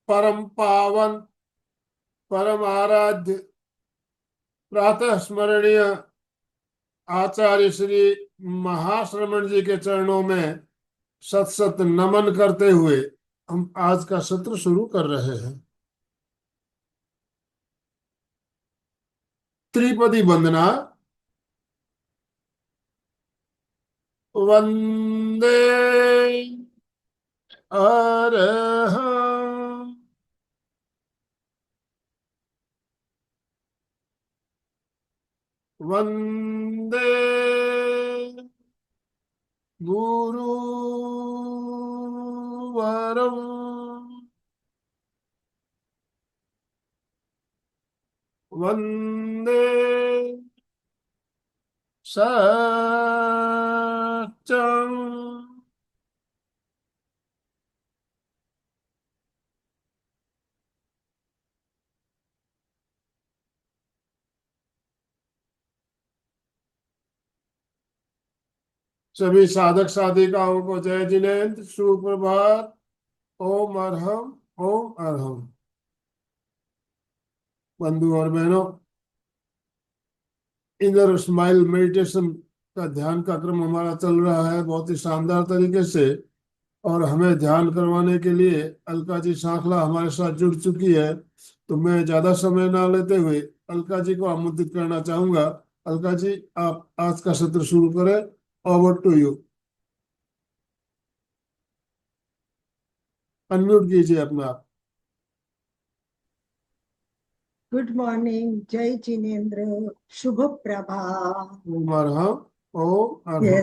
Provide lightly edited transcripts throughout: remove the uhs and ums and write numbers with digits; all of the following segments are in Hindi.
परम पावन परम आराध्य प्रातः स्मरणीय आचार्य श्री महाश्रमण जी के चरणों में सत सत नमन करते हुए हम आज का सत्र शुरू कर रहे हैं। त्रिपदी वंदना। वंदे अरहं वंदे गुरुवरम वंदे सत्यं सभी साधक साधिकाओं को जय जिनेन्द्र सुप्रभात। ओम अरहम ओम अरहम। बंधु और बहनों, इनर स्माइल मेडिटेशन का ध्यान का क्रम हमारा चल रहा है बहुत ही शानदार तरीके से। और हमें ध्यान करवाने के लिए अलका जी सांखला हमारे साथ जुड़ चुकी है। तो मैं ज्यादा समय ना लेते हुए अलका जी को आमंत्रित करना चाहूंगा। अलका जी, आप आज का सत्र शुरू करें। Over to you. अनम्यूट कीजिए अपना आप। गुड मॉर्निंग, जय जिनेन्द्र, शुभ प्रभात। ओम अरहम ओम अरहम। ये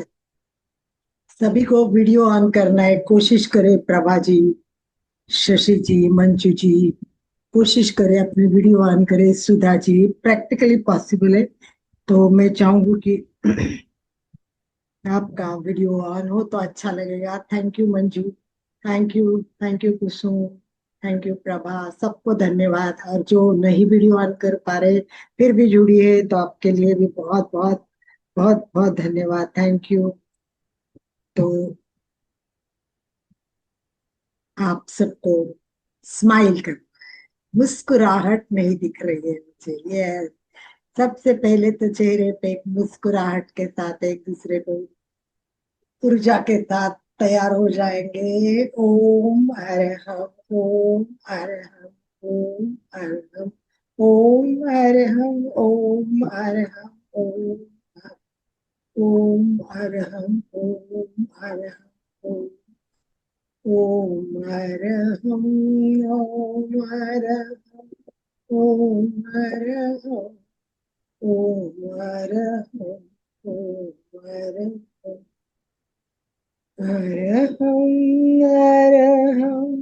सभी को वीडियो ऑन करना है, कोशिश करें प्रभा जी, शशि जी, मंजू जी, कोशिश करें अपनी वीडियो ऑन करें। सुधा जी, प्रैक्टिकली पॉसिबल है तो मैं चाहूंगी कि आपका वीडियो ऑन हो तो अच्छा लगेगा। Thank you Manju, thank you Kusum, thank you Prabha, सबको धन्यवाद। और जो नहीं वीडियो ऑन कर पा रहे फिर भी जुड़िए तो आपके लिए भी बहुत बहुत बहुत बहुत धन्यवाद, थैंक यू। तो आप सबको स्माइल कर, मुस्कुराहट नहीं दिख रही है मुझे। ये सबसे पहले तो चेहरे पे एक मुस्कुराहट के साथ एक दूसरे को ऊर्जा के साथ तैयार हो जाएंगे। ओम अरहम ओम अरहम ओम अरहम ओम अरहम ओम अरहम ओम अरहम ओम अरहम ओम अरहम ओम अरहम ओम अरहम ओम अरहम ओम अरहम अरहम अरहम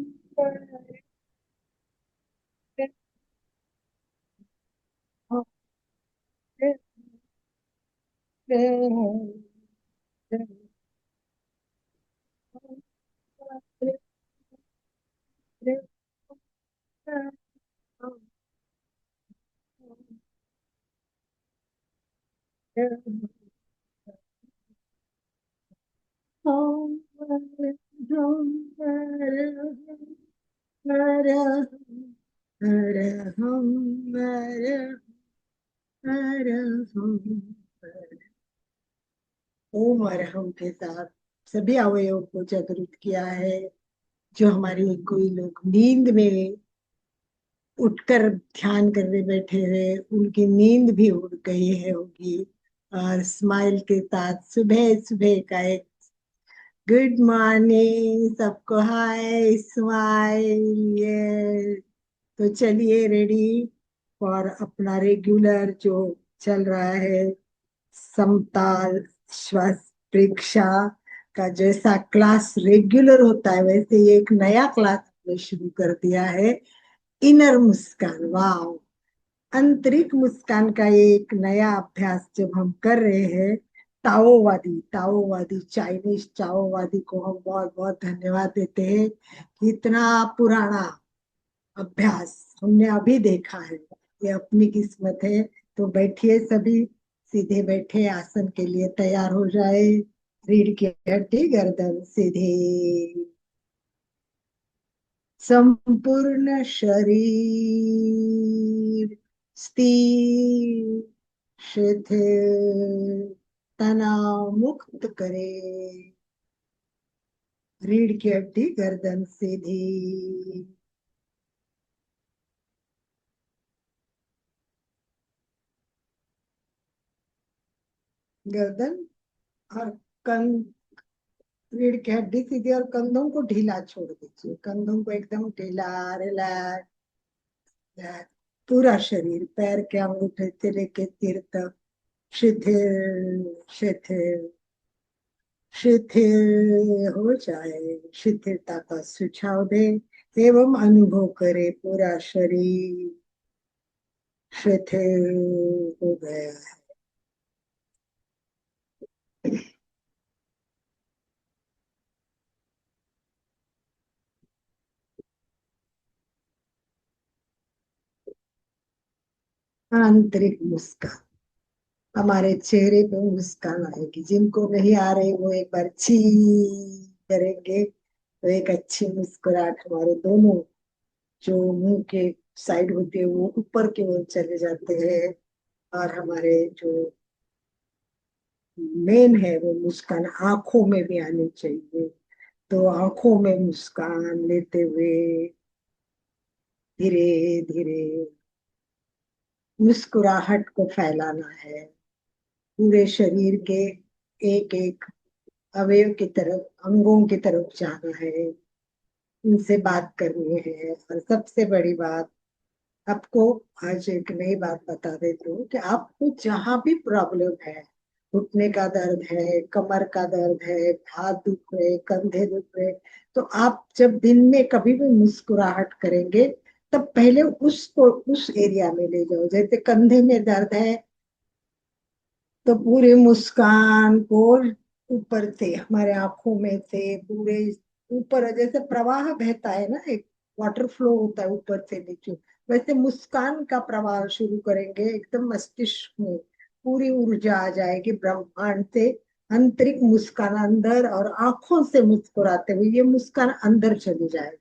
ओम अरहम के साथ सभी अवयवों को जागृत किया है। जो हमारी कोई लोग नींद में उठकर ध्यान करने बैठे हुए, उनकी नींद भी उड़ गई है होगी। और स्माइल के साथ सुबह सुबह का एक गुड मॉर्निंग सबको, हाय स्माइल। ये तो चलिए रेडी फॉर अपना रेगुलर जो चल रहा है समताल श्वास परीक्षा का। जैसा क्लास रेगुलर होता है वैसे ये एक नया क्लास हमने शुरू कर दिया है, इनर मुस्कान। वाह, आंतरिक मुस्कान का ये एक नया अभ्यास जब हम कर रहे हैं। ताओवादी चाइनीज ताओवादी को हम बहुत बहुत धन्यवाद देते हैं कि इतना पुराना अभ्यास हमने अभी देखा है। ये अपनी किस्मत है। तो बैठिए सभी, सीधे बैठे, आसन के लिए तैयार हो जाए। रीढ़ की हड्डी, गर्दन सीधी, संपूर्ण शरीर स्थिर शिथिल तनाव मुक्त करे। रीढ़ की हड्डी गर्दन सीधी, गर्दन और कंध, रीढ़ की हड्डी सीधी और कंधों को ढीला छोड़ दीजिए। कंधों को एकदम ढीला, रिलैक्स। पूरा शरीर पैर के अंगूठे से लेके सिर तक शिथिल शिथिल शिथिल हो जाए। शिथिलता का सुझाव दे एवं अनुभव करे पूरा शरीर शिथिल हो गया है। आंतरिक मुस्कान, हमारे चेहरे पे मुस्कान आएगी। जिनको नहीं आ रही वो एक बार ची करेंगे तो एक अच्छी मुस्कुराहट हमारे दोनों जो मुंह के साइड होते हैं वो ऊपर की ओर चले जाते हैं। और हमारे जो मेन है वो मुस्कान आंखों में भी आनी चाहिए। तो आंखों में मुस्कान लेते हुए धीरे धीरे मुस्कुराहट को फैलाना है। पूरे शरीर के एक एक अवयव की तरफ, अंगों की तरफ जाना है। उनसे बात करनी है। और सबसे बड़ी बात, आपको आज एक नई बात बता देती हूँ कि आपको जहां भी प्रॉब्लम है, घुटने का दर्द है, कमर का दर्द है, हाथ दुख रहे, कंधे दुख रहे, तो आप जब दिन में कभी भी मुस्कुराहट करेंगे तब पहले उसको उस एरिया में ले जाओ। जैसे कंधे में दर्द है तो पूरे मुस्कान को ऊपर से, हमारे आंखों में से पूरे ऊपर, जैसे प्रवाह बहता है ना, एक वाटर फ्लो होता है ऊपर से नीचे, वैसे मुस्कान का प्रवाह शुरू करेंगे। एकदम मस्तिष्क में पूरी ऊर्जा आ जाएगी ब्रह्मांड से। आंतरिक मुस्कान अंदर, और आंखों से मुस्कुराते हुए ये मुस्कान अंदर चली जाए।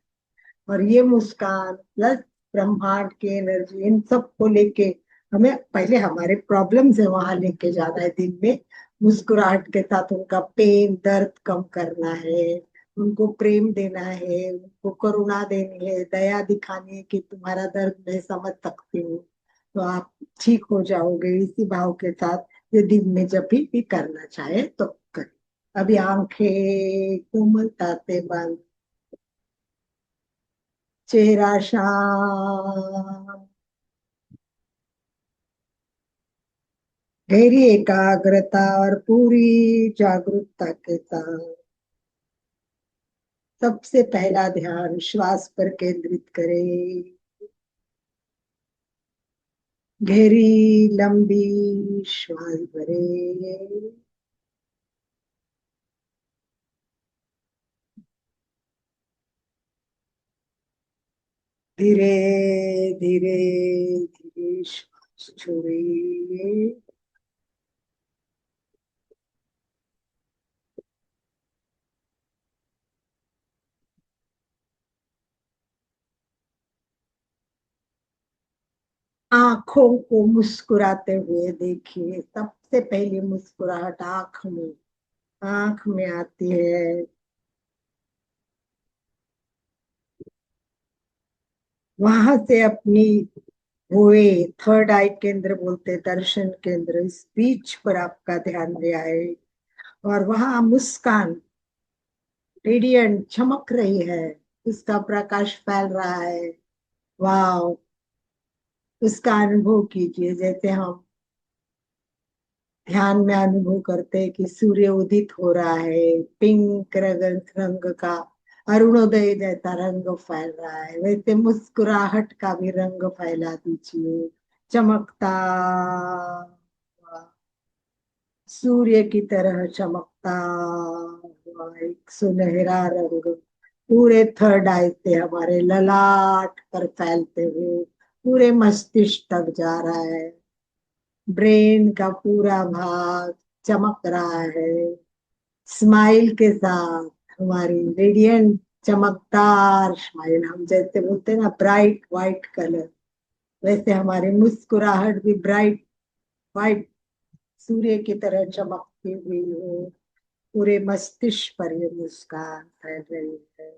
और ये मुस्कान प्लस ब्रह्मांड की एनर्जी, इन सब को लेके हमें पहले हमारे प्रॉब्लम से वहां लेके जाना है। दिन में मुस्कुराहट के साथ उनका पेन दर्द कम करना है, उनको प्रेम देना है, उनको करुणा देनी है, दया दिखानी है कि तुम्हारा दर्द मैं समझ सकती हूँ, तो आप ठीक हो जाओगे। इसी भाव के साथ ये दिन में जब भी करना चाहे तो करें। अभी आंखें कोमलता से बंद, चेहरा शांत, गहरी एकाग्रता और पूरी जागरूकता के साथ सबसे पहला ध्यान श्वास पर केंद्रित करें। गहरी लंबी श्वास भरे, धीरे धीरे धीरे श्वास छोड़िए। आंखों को मुस्कुराते हुए देखिए। सबसे पहली मुस्कुराहट आंख में आती है। वहां से अपनी हुए थर्ड आई केंद्र बोलते हैं, दर्शन केंद्र, इस बीच पर आपका ध्यान ले आए। और वहां मुस्कान रेडियंट चमक रही है, उसका प्रकाश फैल रहा है। वाह, उसका अनुभव कीजिए। जैसे हम ध्यान में अनुभव करते हैं कि सूर्य उदित हो रहा है, पिंक रंग का अरुणोदय जैसा रंग फैल रहा है, वैसे मुस्कुराहट का भी रंग फैला दीजिए। चमकता हुआ, सूर्य की तरह चमकता हुआ एक सुनहरा रंग पूरे थर्ड आई से हमारे ललाट पर फैलते हुए पूरे मस्तिष्क तक जा रहा है। ब्रेन का पूरा भाग चमक रहा है। स्माइल के साथ हमारी रेडियंट चमकदार स्माइल, हम जैसे बोलते हैं ना ब्राइट व्हाइट कलर, वैसे हमारी मुस्कुराहट भी ब्राइट व्हाइट सूर्य की तरह चमकती हुई हो। पूरे मस्तिष्क पर ये मुस्कान फैल रही है।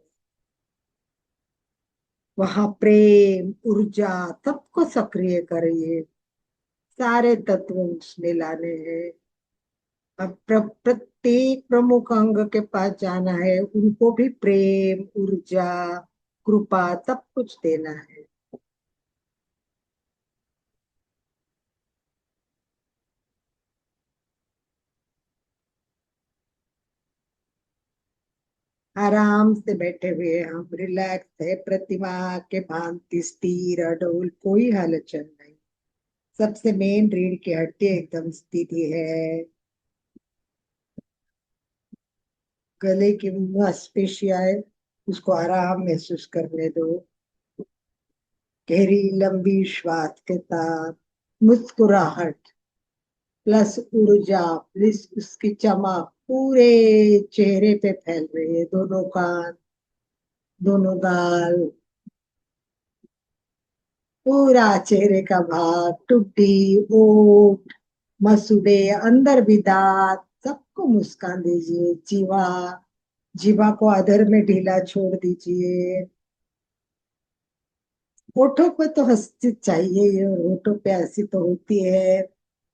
वहां प्रेम ऊर्जा सबको सक्रिय करिए, सारे तत्व उसमें लाने हैं। अब प्रत्येक प्रमुख अंग के पास जाना है, उनको भी प्रेम ऊर्जा कृपा सब कुछ देना है। आराम से बैठे हुए हम रिलैक्स है, प्रतिमा के भांति स्थिर अडोल, कोई हलचल नहीं। सबसे मेन रीढ़ की हड्डी एकदम स्थिति है। गले की मांसपेशियां उसको आराम महसूस करने दो। गहरी लंबी श्वास के साथ मुस्कुराहट प्लस ऊर्जा प्लस उसकी चमक पूरे चेहरे पे फैल रही है। दोनों कान, दोनों गाल, पूरा चेहरे का भाग, टुड्डी, ओठ, मसूड़े, अंदर भी दांत, सबको मुस्कान दीजिए। जीवा, जीवा को अधर में ढीला छोड़ दीजिए। होठों पे तो हंसी चाहिए ही, और होठों पे हंसी तो होती है।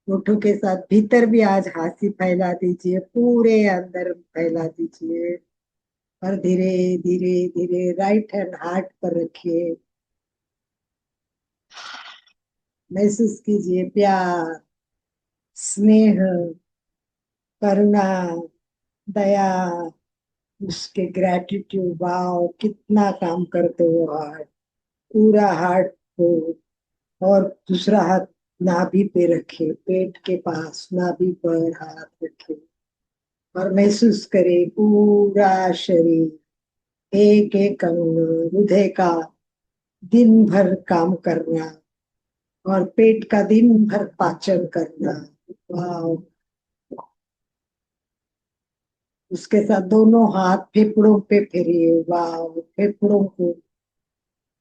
होठों के साथ भीतर भी आज हंसी फैला दीजिए, पूरे अंदर फैला दीजिए। और धीरे धीरे धीरे राइट हैंड हार्ट पर रखिए। महसूस कीजिए प्यार, स्नेह, करुणा, दया, उसके ग्रेटिट्यूड। वाओ कितना काम करते हो हार्ट, पूरा हार्ट को। और दूसरा हाथ नाभि पे रखे, पेट के पास नाभि पर हाथ रखे, और महसूस करे पूरा शरीर, एक एक अंग, हृदय का दिन भर काम करना, और पेट का दिन भर पाचन करना। वाह। उसके साथ दोनों हाथ फेफड़ों पे फेरिए। वाह, फेफड़ों को,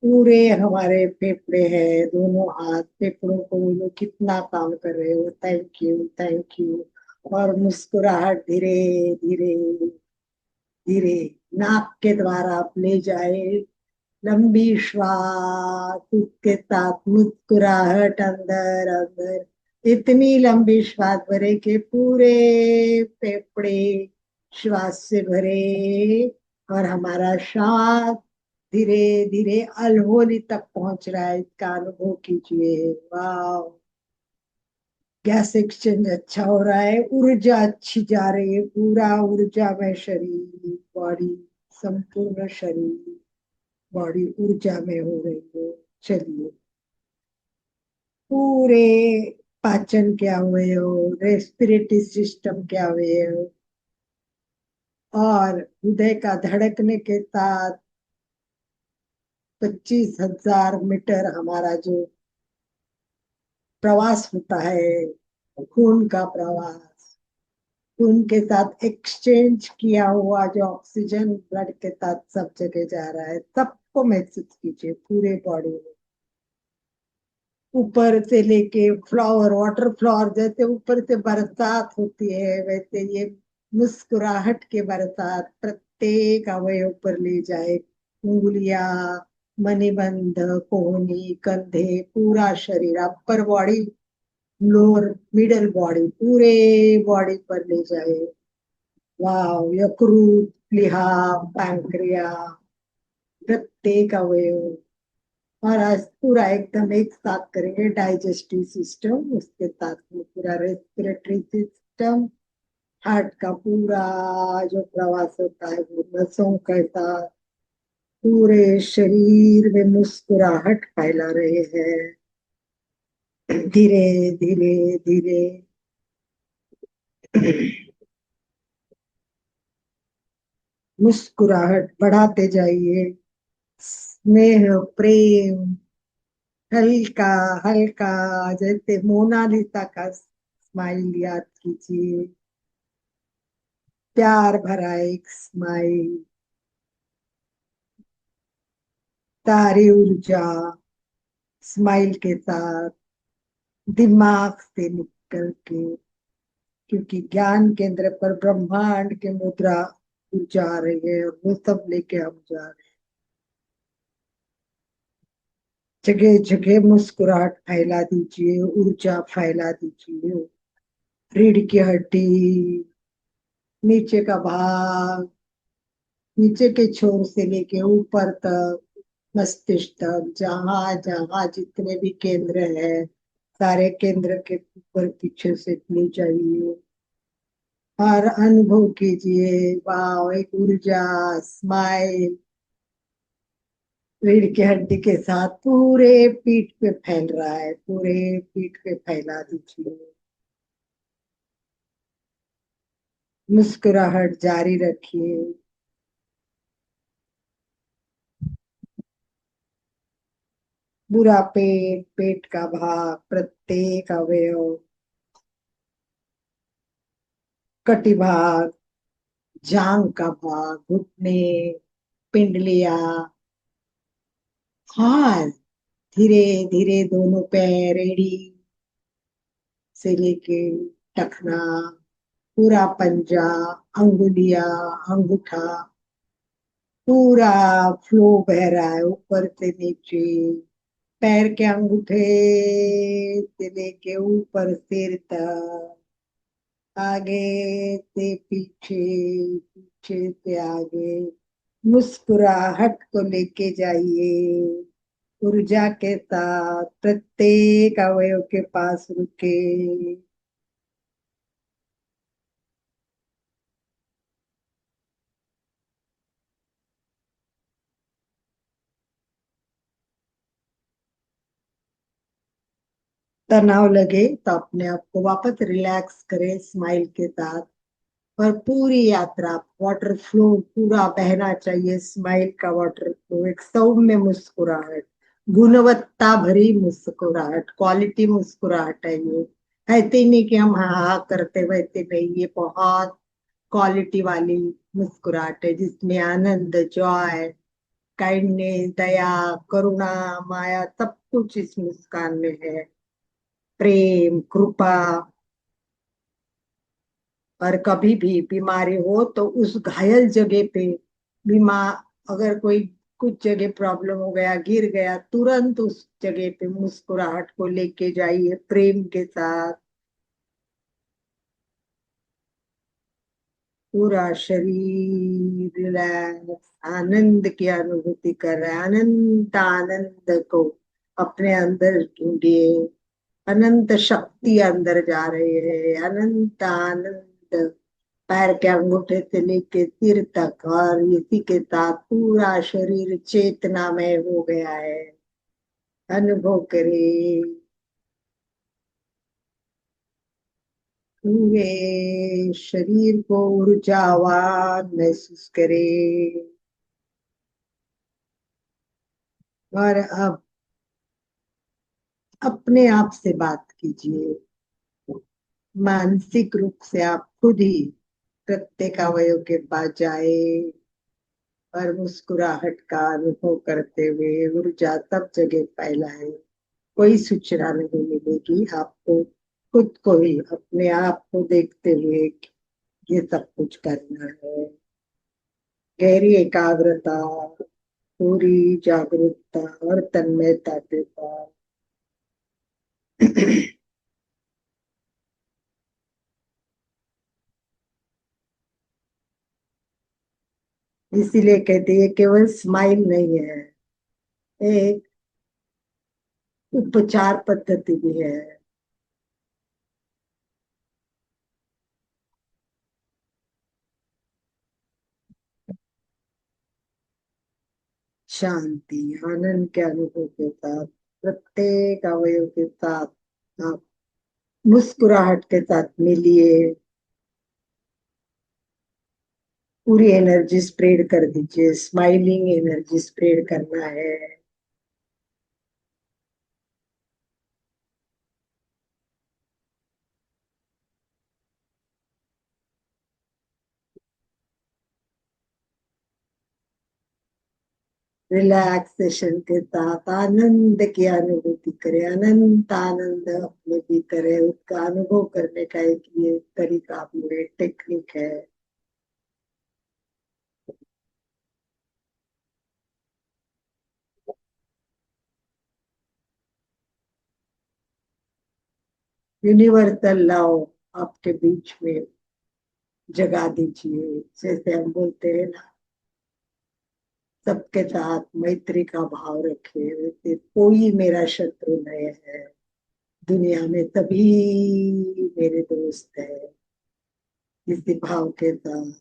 पूरे हमारे फेफड़े हैं, दोनों हाथ फेफड़ों को बोलो कितना काम कर रहे हो, थैंक यू थैंक यू। और मुस्कुराहट धीरे धीरे धीरे नाक के द्वारा आप ले जाए। लंबी श्वास, उसके साथ मुस्कुराहट अंदर अंदर, इतनी लंबी श्वास भरे कि पूरे फेफड़े श्वास से भरे। और हमारा श्वास धीरे धीरे अल्वोली तक पहुंच रहा है, इसका अनुभव कीजिए। वाह, गैस एक्सचेंज अच्छा हो रहा है, ऊर्जा अच्छी जा रही है, पूरा ऊर्जा में शरीर, बॉडी, संपूर्ण शरीर बॉडी ऊर्जा में हो रही है। चलिए, पूरे पाचन क्या हुए हो, रेस्पिरेटरी सिस्टम क्या हुए हो, और हृदय का धड़कने के साथ 25,000 मीटर हमारा जो प्रवास होता है, खून का प्रवास, खून के साथ एक्सचेंज किया हुआ जो ऑक्सीजन ब्लड के साथ सब जगह जा रहा है, सबको महसूस कीजिए पूरे बॉडी में। ऊपर से लेके फ्लावर, वाटर फ्लावर जैसे ऊपर से बरसात होती है, वैसे ये मुस्कुराहट के बरसात प्रत्येक अवयव पर ले जाए। उंगलियां, मणिबंध, कोहनी, कंधे, पूरा शरीर, upper body, lower middle body, पूरे बॉडी पर ले जाए। वाह, यकृत, प्लीहा, पैंक्रिया, प्रत्येक अवयव। और आज पूरा एकदम एक साथ करेंगे डाइजेस्टिव सिस्टम, उसके साथ में पूरा रेस्पिरेटरी सिस्टम, हार्ट का पूरा जो प्रवास होता है वो नसों के साथ पूरे शरीर में मुस्कुराहट फैला रहे हैं। धीरे धीरे धीरे मुस्कुराहट बढ़ाते जाइए। स्नेह, प्रेम, हल्का हल्का, जैसे मोनालिसा का स्माइल याद कीजिए। प्यार भरा एक स्माइल, सारी ऊर्जा स्माइल के साथ दिमाग से निकल के, क्योंकि ज्ञान केंद्र पर ब्रह्मांड के मुद्रा ऊर्जा आ रही है और वो सब लेके हम जा रहे हैं। जगह जगह मुस्कुराहट फैला दीजिए, ऊर्जा फैला दीजिए। रीढ़ की हड्डी, नीचे का भाग, नीचे के छोर से लेके ऊपर तक, मस्तिष्क तक, जहां जहां जितने भी केंद्र है, सारे केंद्र के ऊपर पीछे से ले जाइए और अनुभव कीजिए। वाह, एक ऊर्जा स्माइल रीढ़ की हड्डी के साथ पूरे पीठ पे फैल रहा है, पूरे पीठ पे फैला दीजिए। मुस्कुराहट जारी रखिए। पूरा पेट, पेट का भाग, प्रत्येक अवयव, कटी भाग, जांग का भाग, घुटने, पिंडलिया, हाँ, धीरे धीरे दोनों पैर, एड़ी से लेके टखना, पूरा पंजा, अंगुलिया, अंगूठा, पूरा फ्लो बह रहा है ऊपर से नीचे। पैर के अंगूठे से लेके ऊपर सिर तक, आगे से पीछे, पीछे से आगे। मुस्कुराहट को लेके जाइए, ऊर्जा के साथ प्रत्येक अवयव के पास रुके। तनाव लगे तो अपने आप को वापस रिलैक्स करें स्माइल के साथ। और पूरी यात्रा वाटर फ्लो पूरा बहना चाहिए, स्माइल का वाटर फ्लो, एक सौम्य मुस्कुराहट, गुणवत्ता भरी मुस्कुराहट, क्वालिटी मुस्कुराहट है ये। ऐसे ही नहीं कि हम हाँ हाँ करते, वैसे नहीं, ये बहुत क्वालिटी वाली मुस्कुराहट है जिसमें आनंद, जॉय, काइंडनेस, दया, करुणा, माया, सब कुछ इस मुस्कान में है। प्रेम, कृपा। और कभी भी बीमारी हो तो उस घायल जगह पे, बीमार अगर कोई कुछ जगह प्रॉब्लम हो गया, गिर गया, तुरंत उस जगह पे मुस्कुराहट को लेके जाइए प्रेम के साथ। पूरा शरीर रिलैक्स, आनंद की अनुभूति कर रहा है। अनंत आनंद को अपने अंदर ढूंढिए। अनंत शक्ति अंदर जा रही है, अनंत आनंद पैर के अंगूठे से लेके सिर तक, और इसी के साथ पूरा शरीर चेतनामय हो गया है। अनुभव करें, पूरे शरीर को ऊर्जावान महसूस करें। और अब अपने आप से बात कीजिए। मानसिक रूप से आप खुद ही प्रत्येक अवयव के पास जाए और मुस्कुराहट का अनुभव करते हुए ऊर्जा सब जगह फैलाए। कोई सूचना नहीं मिलेगी आपको, खुद को ही अपने आप को देखते हुए ये सब कुछ करना है। गहरी एकाग्रता, पूरी जागरूकता और तन्मयता के साथ। इसीलिए कहते हैं केवल स्माइल नहीं है, एक उपचार पद्धति भी है। शांति, आनंद के अनुभव के साथ प्रत्येक अवयव के साथ आप मुस्कुराहट के साथ मिलिए। पूरी एनर्जी स्प्रेड कर दीजिए, स्माइलिंग एनर्जी स्प्रेड करना है। रिलैक्सेशन के साथ आनंद की अनुभूति करें, अनंत आनंद अपने भीतर है, उसका अनुभव करने का एक ये तरीका अपने टेक्निक है। यूनिवर्सल लव आपके बीच में जगा दीजिए। जैसे हम बोलते हैं ना, सबके साथ मैत्री का भाव रखे, वैसे कोई मेरा शत्रु नहीं है, दुनिया में सभी मेरे दोस्त है, इसी भाव के साथ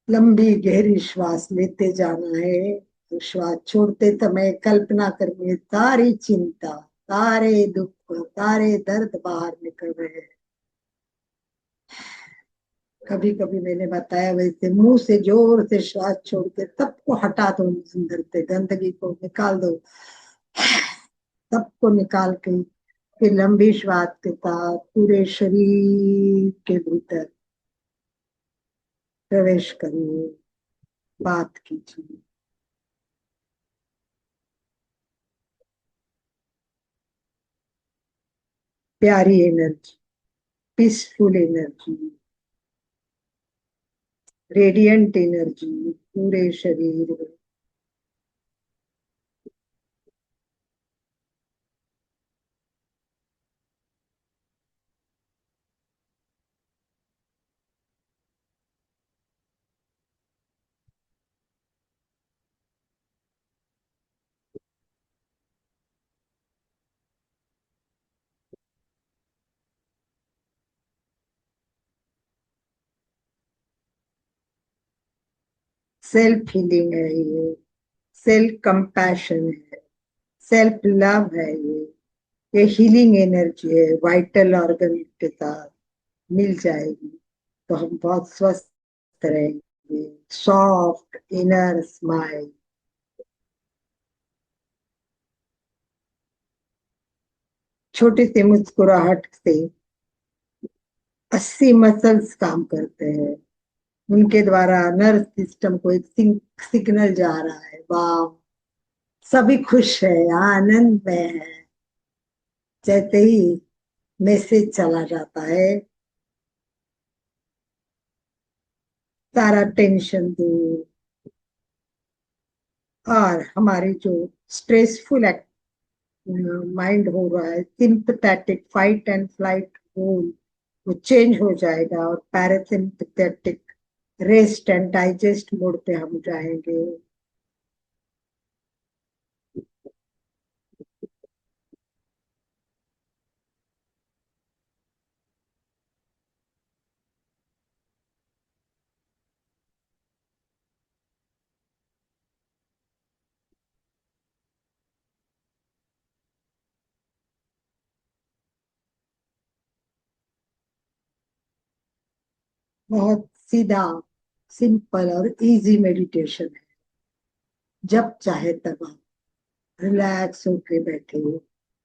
लंबी गहरी श्वास लेते जाना है। तो श्वास छोड़ते समय कल्पना करनी है, सारी चिंता, सारे दुख, सारे दर्द बाहर निकल रहे हैं। कभी कभी मैंने बताया वैसे मुंह से जोर से श्वास छोड़ के सबको हटा दो, अंदर से गंदगी को निकाल दो, सबको निकाल के फिर लंबी श्वास के साथ पूरे शरीर के भीतर प्रवेश करिए, बात कीजिए। प्यारी energy, peaceful energy, radiant energy पूरे शरीर में। सेल्फ हीलिंग है ये, सेल्फ कंपैशन है, सेल्फ लव है ये हीलिंग एनर्जी है। वाइटल ऑर्गन के साथ मिल जाएगी तो हम बहुत स्वस्थ रहेंगे। सॉफ्ट इनर स्माइल, छोटी सी मुस्कुराहट से 80 मसल्स काम करते हैं, उनके द्वारा नर्व सिस्टम को एक सिग्नल जा रहा है, वाह सभी खुश है, आनंद में है। जैसे ही मैसेज चला जाता है, सारा टेंशन दूर, और हमारी जो स्ट्रेसफुल माइंड हो रहा है, sympathetic fight and flight mode, वो चेंज हो जाएगा और parasympathetic rest and digest mode पे हम जाएंगे। बहुत सीधा, सिंपल और इजी मेडिटेशन है। जब चाहे तब आप रिलैक्स होके बैठे,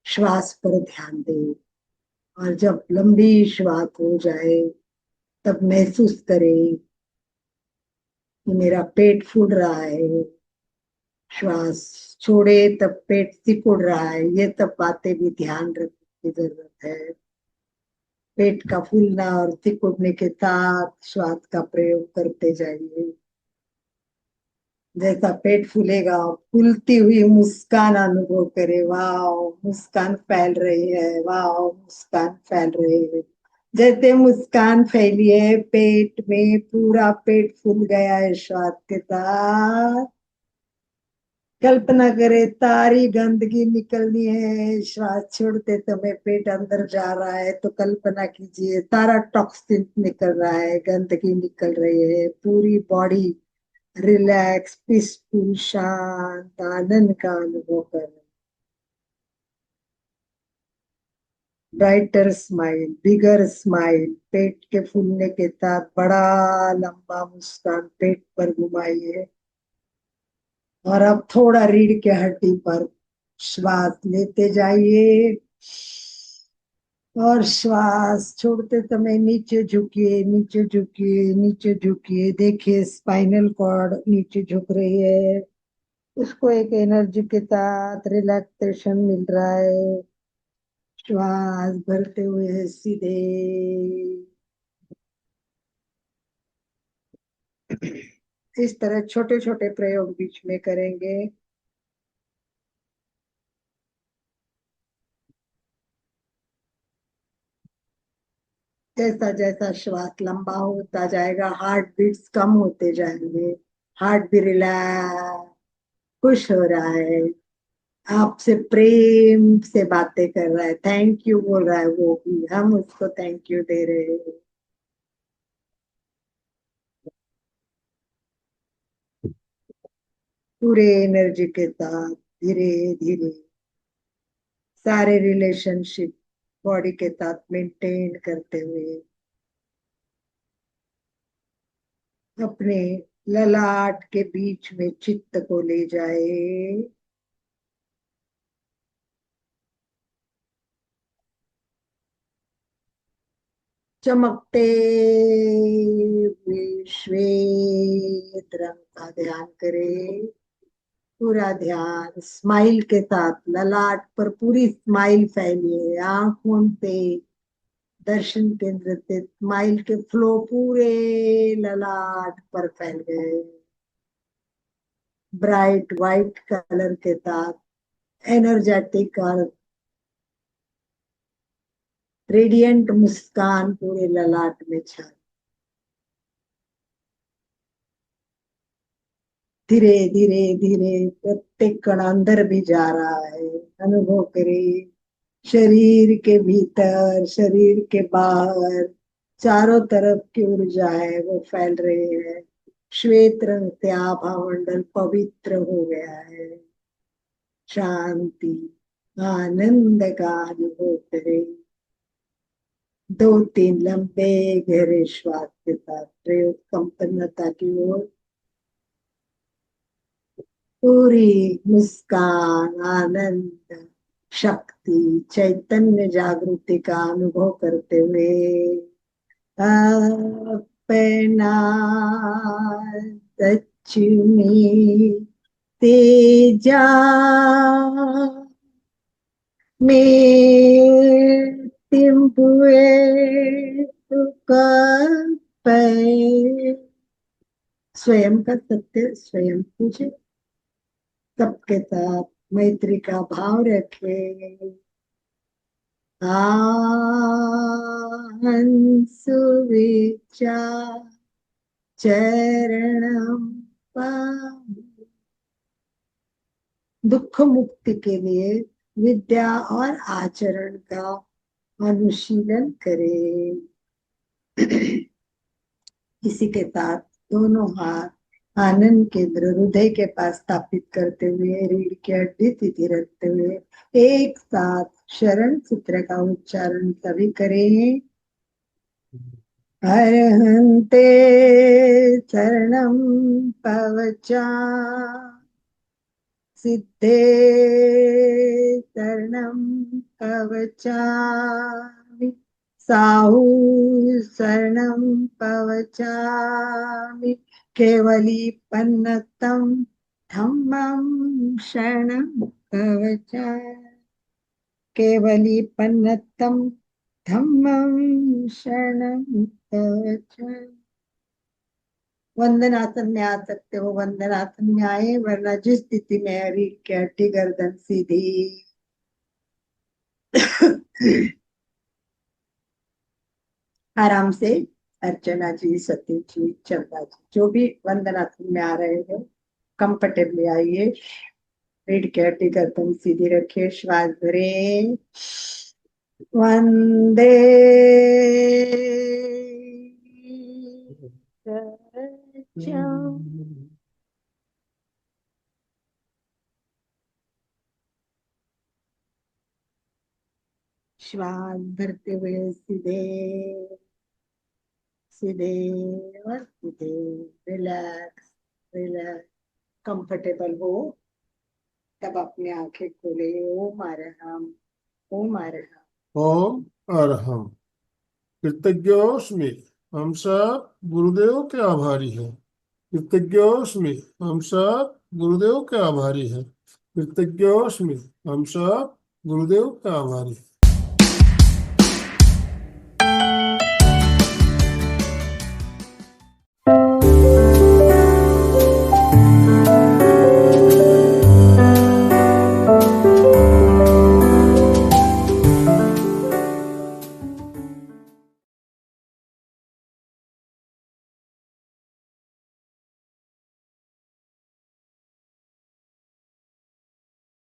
श्वास पर ध्यान दें, और जब लंबी श्वास हो जाए तब महसूस करें कि मेरा पेट फूल रहा है। श्वास छोड़े तब पेट सिकुड़ रहा है, ये सब बातें भी ध्यान रखने की जरूरत है। पेट का फूलना और सिकुड़ने के साथ श्वास का प्रयोग करते जाइए। जैसा पेट फूलेगा, फूलती हुई मुस्कान अनुभव करे, वाह मुस्कान फैल रही है, वाह मुस्कान फैल रही है। जैसे मुस्कान फैली है पेट में, पूरा पेट फूल गया है श्वास के साथ। कल्पना करे सारी गंदगी निकलनी है, श्वास छोड़ते समय पेट अंदर जा रहा है तो कल्पना कीजिए सारा टॉक्सिन निकल रहा है, गंदगी निकल रही है, पूरी बॉडी रिलैक्स, पीसफुल, शांत आनंद का अनुभव कर। ब्राइटर स्माइल, बिगर स्माइल, पेट के फूलने के साथ बड़ा लंबा मुस्कान पेट पर घुमाइए। और अब थोड़ा रीढ़ के हड्डी पर श्वास लेते जाइए और श्वास छोड़ते समय नीचे झुकिए, नीचे झुकिए, नीचे झुकिए। देखिए स्पाइनल कॉर्ड नीचे झुक रही है, उसको एक एनर्जी के साथ रिलैक्सेशन मिल रहा है। श्वास भरते हुए सीधे। इस तरह छोटे छोटे प्रयोग बीच में करेंगे। जैसा जैसा श्वास लंबा होता जाएगा हार्ट बीट्स कम होते जाएंगे, हार्ट भी रिलैक्स, खुश हो रहा है, आपसे प्रेम से बातें कर रहा है, थैंक यू बोल रहा है, वो भी हम उसको थैंक यू दे रहे हैं। पूरे एनर्जी के साथ धीरे धीरे सारे रिलेशनशिप बॉडी के साथ मेंटेन करते हुए अपने ललाट के बीच में चित्त को ले जाए। चमकते हुए श्वेत रंग का ध्यान करें। पूरा ध्यान स्माइल के साथ ललाट पर पूरी स्माइल फैलिए, आंखों से दर्शन केंद्र से स्माइल के फ्लो पूरे ललाट पर फैल गए। ब्राइट व्हाइट कलर के साथ एनर्जेटिक और रेडियंट मुस्कान पूरे ललाट में छा। धीरे धीरे धीरे प्रत्येक कण अंदर भी जा रहा है, अनुभव करिए। शरीर के भीतर, शरीर के बाहर, चारों तरफ की ऊर्जा है वो फैल रही है। श्वेत रंग से आभा मंडल पवित्र हो गया है। शांति, आनंद का अनुभव करें। दो तीन लंबे गहरे श्वास के साथ प्रयोग संपन्नता की ओर। पूरी मुस्कान, आनंद, शक्ति, चैतन्य जागृति का अनुभव करते हुए अपना दक्षिणी तेजा में तिम्बुए तुका स्वयं का सत्य स्वयं पूछे, सबके साथ मैत्री का भाव रखे। हंसु विचार चरणम पावि। दुख मुक्ति के लिए विद्या और आचरण का अनुशीलन करें। इसी के साथ दोनों हाथ आनंद केंद्र हृदय के पास स्थापित करते हुए रीढ़ की हड्डी सीधी रखते हुए एक साथ शरण सूत्र का उच्चारण सभी करें। हरहन्ते शरणं पवचा, सिद्धे शरणं कवचामि, साहू शरणं कवचामि, केवलीपन्नतं धम्मं शरणं कवचामि, केवलीपन्नतं धम्मं शरणं कवचामि। वंदनासन में आ सकते हो, वंदनासन में आए, वरना जिस स्थिति में है रीढ़ की हड्डी गर्दन सीधी। आराम से अर्चना जी, सती जी, चंदा जी, जो भी वंदनासन में आ रहे हो कंफर्टेबली आइए। रीढ़ की हड्डी गर्दन सीधी रखिए, श्वास भरे। वंदे श्वास भरते हुए सीधे सीधे और सीधे। रिलैक्स, रिलैक्स, कंफर्टेबल हो तब अपने आंखें खोले। ओम अरहम, ओम अरहम। ओम अरहम। कृतज्ञोस्मि। हम सब गुरुदेव के आभारी हैं। कृतज्ञोस्मि। हम सब गुरुदेव के आभारी हैं। कृतज्ञोस्मि। हम सब गुरुदेव के आभारी हैं।